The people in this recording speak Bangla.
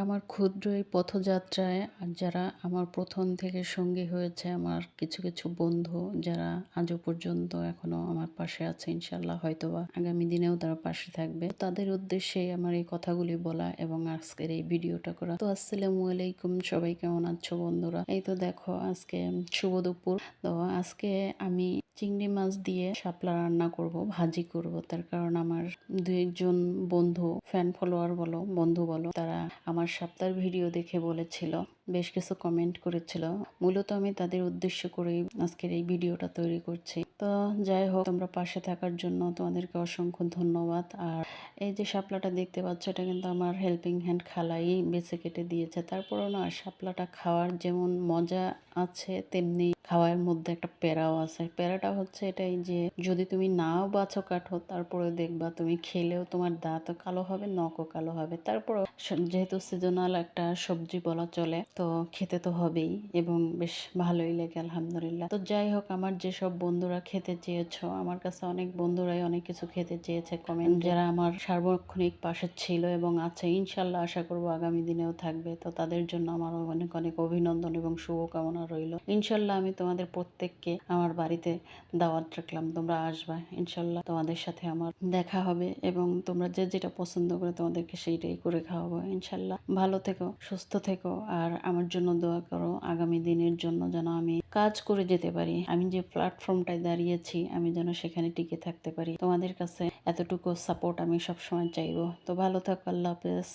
আমার ক্ষুদ্র এই পথযাত্রায় আর যারা আমার প্রথম থেকে সঙ্গী হয়েছে, আমার কিছু কিছু বন্ধু যারা আজও পর্যন্ত এখনো আমার পাশে আছে, ইনশাল্লাহ হয়তোবা আগামী দিনেও তারা পাশে থাকবে। তাদের উদ্দেশ্যে আমার এই কথাগুলি বলা এবং আজকের এই ভিডিওটা করা। তো আসসালামু আলাইকুম, সবাই কেমন আছো বন্ধুরা? এই তো দেখো আজকে শুভ দুপুর। তো আজকে আমি চিংড়ি মাছ দিয়ে শাপলা রান্না করব, ভাজি করব। তার কারণ আমার দু একজন বন্ধু, ফ্যান ফলোয়ার বলো, বন্ধু বলো, তারা আমার শাপলার ভিডিও দেখে বলেছিল, বেশ কিছু কমেন্ট করেছিল। মূলত আমি তাদের উদ্দেশ্য করেই আজকের এই ভিডিওটা তৈরি করছি। তো যাই হোক, তোমরা পাশে থাকার জন্য তোমাদেরকে অসংখ্য ধন্যবাদ। আর এই যে শাপলাটা দেখতে পাচ্ছ, এটা কিন্তু আমার হেল্পিং হ্যান্ড খালাই বেছে কেটে দিয়েছে। তারপরও না, শাপলাটা খাওয়ার যেমন মজা আছে, তেমনি খাওয়ার মধ্যে একটা প্যারাও আছে। প্যারাটা হচ্ছে এটাই যে যদি তুমি নাও বাছো কাঠো, তারপরে দেখবা তুমি খেলেও তোমার দাঁতও কালো হবে, নখও কালো হবে। তারপরও যেহেতু সিজনাল একটা সবজি বলা চলে, তো খেতে তো হবেই এবং বেশ ভালোই লাগে আলহামদুলিল্লাহ। তো যাই হোক, আমার যেসব বন্ধুরা খেতে চেয়েছো, আমার কাছে অনেক বন্ধুরাই অনেক কিছু খেতে চেয়েছে কমেন্ট, যারা আমার সার্বক্ষণিক পাশে ছিল এবং আছে, ইনশাল্লাহ আশা করবো আগামী দিনেও থাকবে। তো তাদের জন্য আমার অনেক অনেক অভিনন্দন এবং শুভকামনা রইল। ইনশাল্লাহ আমি তোমাদের প্রত্যেককে আমার বাড়িতে দাওয়াত রাখলাম, তোমরা আসবা। ইনশাল্লাহ তোমাদের সাথে আমার দেখা হবে এবং তোমরা যে যেটা পছন্দ করে তোমাদেরকে সেইটাই করে খাওয়াবো ইনশাল্লাহ। ভালো থেকো, সুস্থ থেকো, আর আমার জন্য দোয়া করো আগামী দিনের জন্য, যেন আমি কাজ করে যেতে পারি। আমি যে প্ল্যাটফর্মটায় দাঁড়িয়েছি, আমি যেন সেখানে টিকে থাকতে পারি। তোমাদের কাছে এতটুকু সাপোর্ট আমি সবসময় চাইবো। তো ভালো থাকো, আল্লাহ হাফেজ।